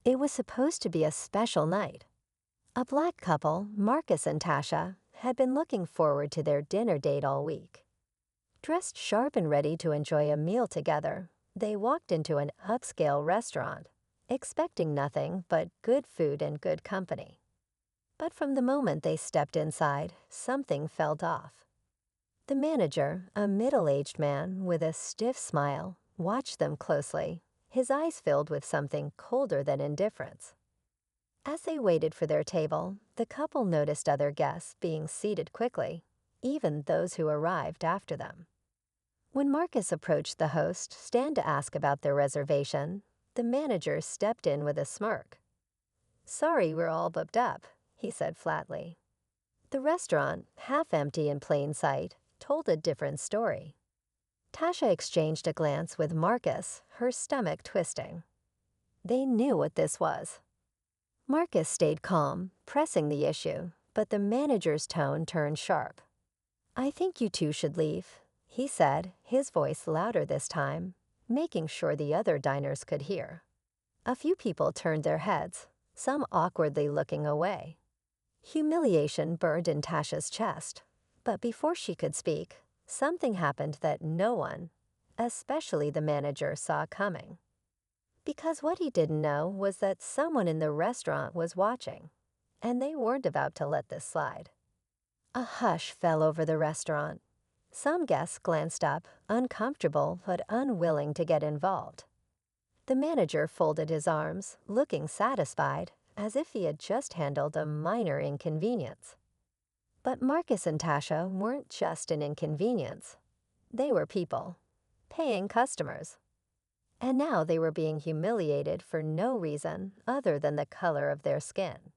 It was supposed to be a special night. A black couple, Marcus and Tasha, had been looking forward to their dinner date all week. Dressed sharp and ready to enjoy a meal together, they walked into an upscale restaurant, expecting nothing but good food and good company. But from the moment they stepped inside, something felt off. The manager, a middle-aged man with a stiff smile, watched them closely, his eyes filled with something colder than indifference. As they waited for their table, the couple noticed other guests being seated quickly, even those who arrived after them. When Marcus approached the host stand to ask about their reservation, the manager stepped in with a smirk. "Sorry, we're all booked up," he said flatly. The restaurant, half empty in plain sight, told a different story. Tasha exchanged a glance with Marcus, her stomach twisting. They knew what this was. Marcus stayed calm, pressing the issue, but the manager's tone turned sharp. "I think you two should leave," he said, his voice louder this time, making sure the other diners could hear. A few people turned their heads, some awkwardly looking away. Humiliation burned in Tasha's chest, but before she could speak, something happened that no one, especially the manager, saw coming. Because what he didn't know was that someone in the restaurant was watching, and they weren't about to let this slide. A hush fell over the restaurant. Some guests glanced up, uncomfortable but unwilling to get involved. The manager folded his arms, looking satisfied, as if he had just handled a minor inconvenience. But Marcus and Tasha weren't just an inconvenience. They were people, paying customers. And now they were being humiliated for no reason other than the color of their skin.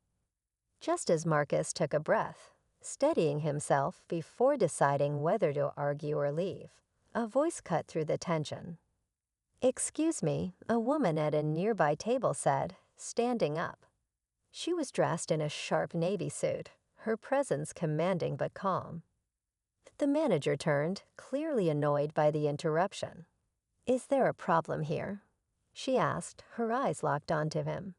Just as Marcus took a breath, steadying himself before deciding whether to argue or leave, a voice cut through the tension. "Excuse me," a woman at a nearby table said, standing up. She was dressed in a sharp navy suit, her presence commanding but calm. The manager turned, clearly annoyed by the interruption. "Is there a problem here?" she asked, her eyes locked onto him.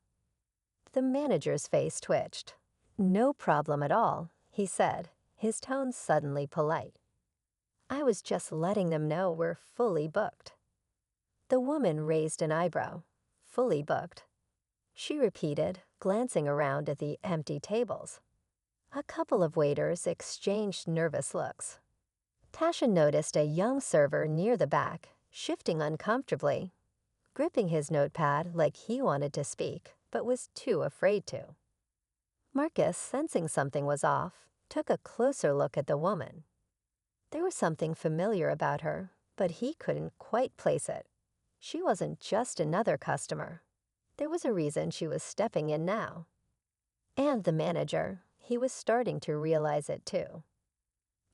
The manager's face twitched. "No problem at all," he said, his tone suddenly polite. "I was just letting them know we're fully booked." The woman raised an eyebrow. "Fully booked?" She repeated, glancing around at the empty tables. A couple of waiters exchanged nervous looks. Tasha noticed a young server near the back, shifting uncomfortably, gripping his notepad like he wanted to speak, but was too afraid to. Marcus, sensing something was off, took a closer look at the woman. There was something familiar about her, but he couldn't quite place it. She wasn't just another customer. There was a reason she was stepping in now. And the manager, he was starting to realize it too.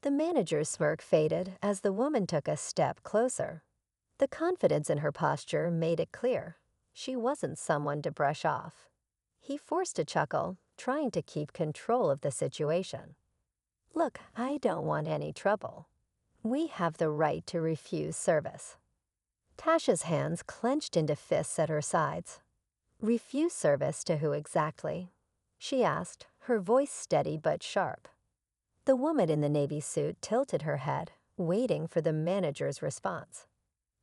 The manager's smirk faded as the woman took a step closer. The confidence in her posture made it clear. She wasn't someone to brush off. He forced a chuckle, trying to keep control of the situation. "Look, I don't want any trouble. We have the right to refuse service." Tasha's hands clenched into fists at her sides. "Refuse service to who exactly?" she asked, her voice steady but sharp. The woman in the navy suit tilted her head, waiting for the manager's response.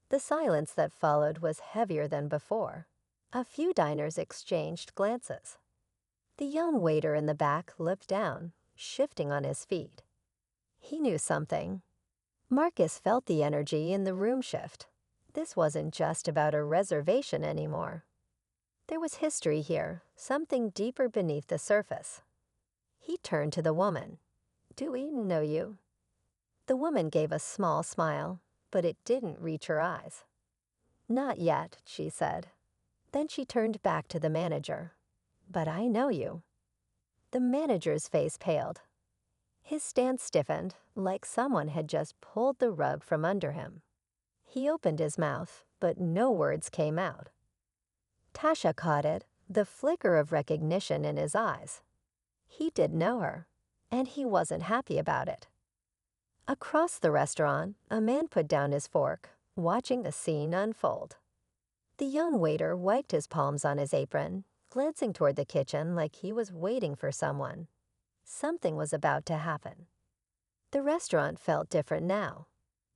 The silence that followed was heavier than before. A few diners exchanged glances. The young waiter in the back looked down, shifting on his feet. He knew something. Marcus felt the energy in the room shift. This wasn't just about a reservation anymore. There was history here, something deeper beneath the surface. He turned to the woman. "Do we know you?" The woman gave a small smile, but it didn't reach her eyes. "Not yet," she said. Then she turned back to the manager. "But I know you." The manager's face paled. His stance stiffened, like someone had just pulled the rug from under him. He opened his mouth, but no words came out. Tasha caught it, the flicker of recognition in his eyes. He did know her, and he wasn't happy about it. Across the restaurant, a man put down his fork, watching the scene unfold. The young waiter wiped his palms on his apron, glancing toward the kitchen like he was waiting for someone. Something was about to happen. The restaurant felt different now.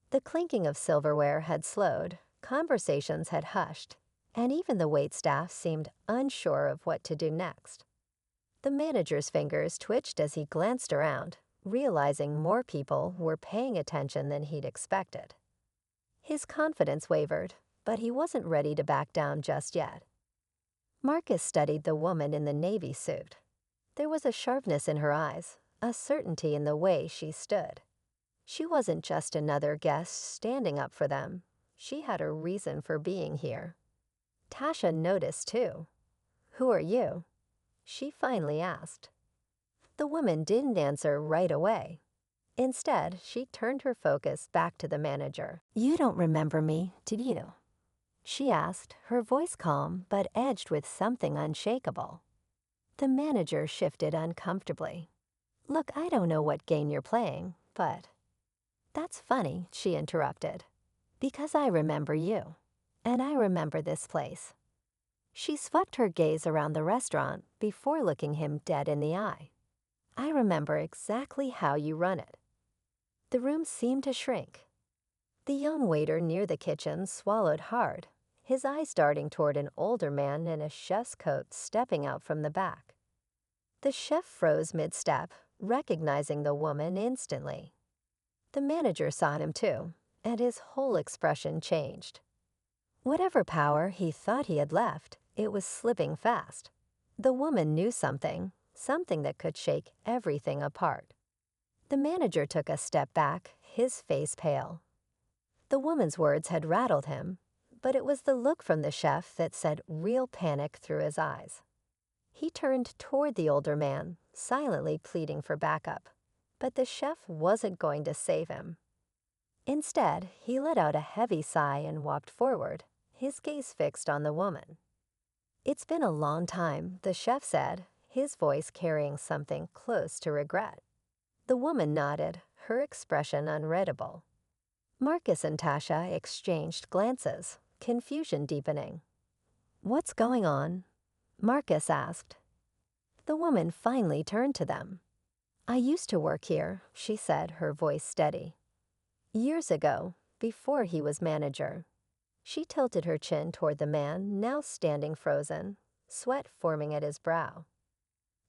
The clinking of silverware had slowed, conversations had hushed, and even the waitstaff seemed unsure of what to do next. The manager's fingers twitched as he glanced around, realizing more people were paying attention than he'd expected. His confidence wavered, but he wasn't ready to back down just yet. Marcus studied the woman in the navy suit. There was a sharpness in her eyes, a certainty in the way she stood. She wasn't just another guest standing up for them. She had a reason for being here. Tasha noticed, too. "Who are you?" she finally asked. The woman didn't answer right away. Instead, she turned her focus back to the manager. "You don't remember me, do you?" she asked, her voice calm but edged with something unshakable. The manager shifted uncomfortably. "Look, I don't know what game you're playing, but—" "That's funny," she interrupted, "because I remember you, and I remember this place." She swept her gaze around the restaurant before looking him dead in the eye. "I remember exactly how you run it." The room seemed to shrink. The young waiter near the kitchen swallowed hard, his eyes darting toward an older man in a chef's coat stepping out from the back. The chef froze mid-step, recognizing the woman instantly. The manager saw him too, and his whole expression changed. Whatever power he thought he had left, it was slipping fast. The woman knew something that could shake everything apart. The manager took a step back, his face pale. The woman's words had rattled him, but it was the look from the chef that sent real panic through his eyes. He turned toward the older man, silently pleading for backup, but the chef wasn't going to save him. Instead, he let out a heavy sigh and walked forward, his gaze fixed on the woman. "It's been a long time," the chef said, his voice carrying something close to regret. The woman nodded, her expression unreadable. Marcus and Tasha exchanged glances, confusion deepening. "What's going on?" Marcus asked. The woman finally turned to them. "I used to work here," she said, her voice steady. "Years ago, before he was manager." She tilted her chin toward the man, now standing frozen, sweat forming at his brow.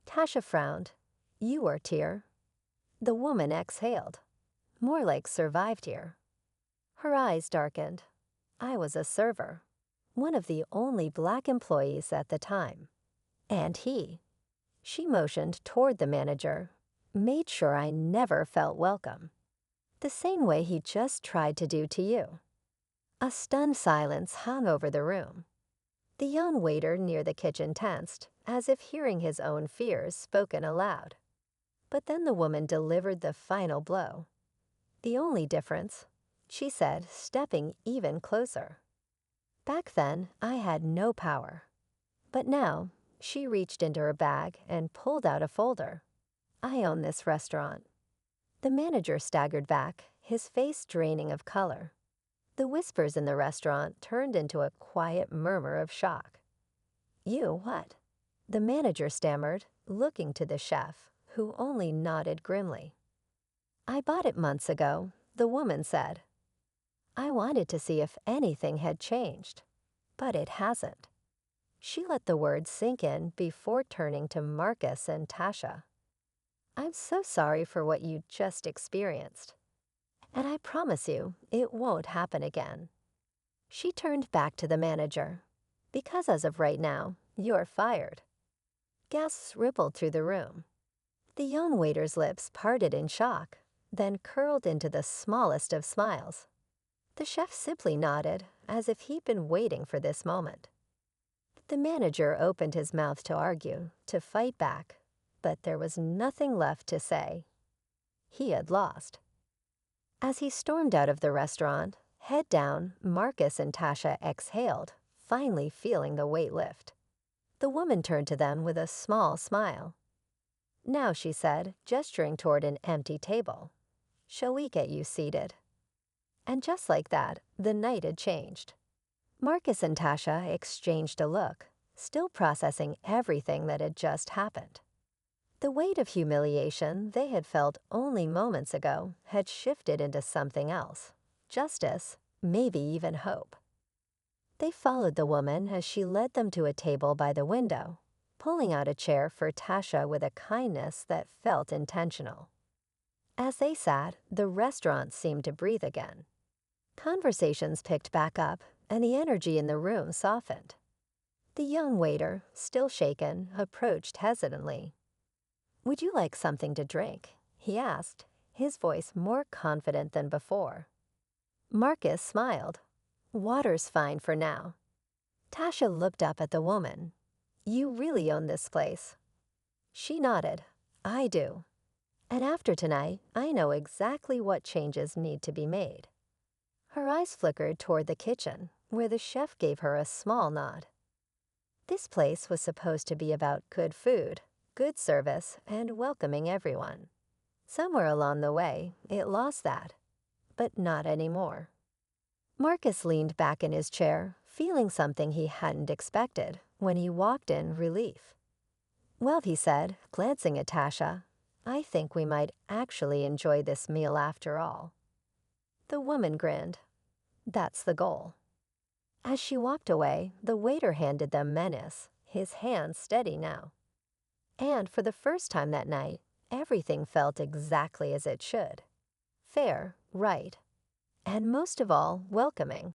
Tasha frowned. "You worked here." The woman exhaled. "More like survived here." Her eyes darkened. "I was a server, one of the only black employees at the time. And he," she motioned toward the manager, "made sure I never felt welcome. The same way he just tried to do to you." A stunned silence hung over the room. The young waiter near the kitchen tensed, as if hearing his own fears spoken aloud. But then the woman delivered the final blow. "The only difference," she said, stepping even closer. "Back then, I had no power. But now," she reached into her bag and pulled out a folder. "I own this restaurant." The manager staggered back, his face draining of color. The whispers in the restaurant turned into a quiet murmur of shock. "You what?" the manager stammered, looking to the chef, who only nodded grimly. "I bought it months ago," the woman said. "I wanted to see if anything had changed, but it hasn't." She let the words sink in before turning to Marcus and Tasha. "I'm so sorry for what you just experienced. And I promise you, it won't happen again." She turned back to the manager. "Because as of right now, you're fired." Gasps rippled through the room. The young waiter's lips parted in shock, then curled into the smallest of smiles. The chef simply nodded, as if he'd been waiting for this moment. The manager opened his mouth to argue, to fight back, but there was nothing left to say. He had lost. As he stormed out of the restaurant, head down, Marcus and Tasha exhaled, finally feeling the weight lift. The woman turned to them with a small smile. "Now," she said, gesturing toward an empty table, "shall we get you seated?" And just like that, the night had changed. Marcus and Tasha exchanged a look, still processing everything that had just happened. The weight of humiliation they had felt only moments ago had shifted into something else. Justice, maybe even hope. They followed the woman as she led them to a table by the window, pulling out a chair for Tasha with a kindness that felt intentional. As they sat, the restaurant seemed to breathe again. Conversations picked back up, and the energy in the room softened. The young waiter, still shaken, approached hesitantly. "Would you like something to drink?" he asked, his voice more confident than before. Marcus smiled. "Water's fine for now." Tasha looked up at the woman. "You really own this place?" She nodded. "I do. And after tonight, I know exactly what changes need to be made." Her eyes flickered toward the kitchen, where the chef gave her a small nod. This place was supposed to be about good food, good service, and welcoming everyone. Somewhere along the way, it lost that, but not anymore. Marcus leaned back in his chair, feeling something he hadn't expected when he walked in relief. "Well," he said, glancing at Tasha, "I think we might actually enjoy this meal after all." The woman grinned. "That's the goal." As she walked away, the waiter handed them Menace, his hand steady now. And for the first time that night, everything felt exactly as it should. Fair, right, and most of all, welcoming.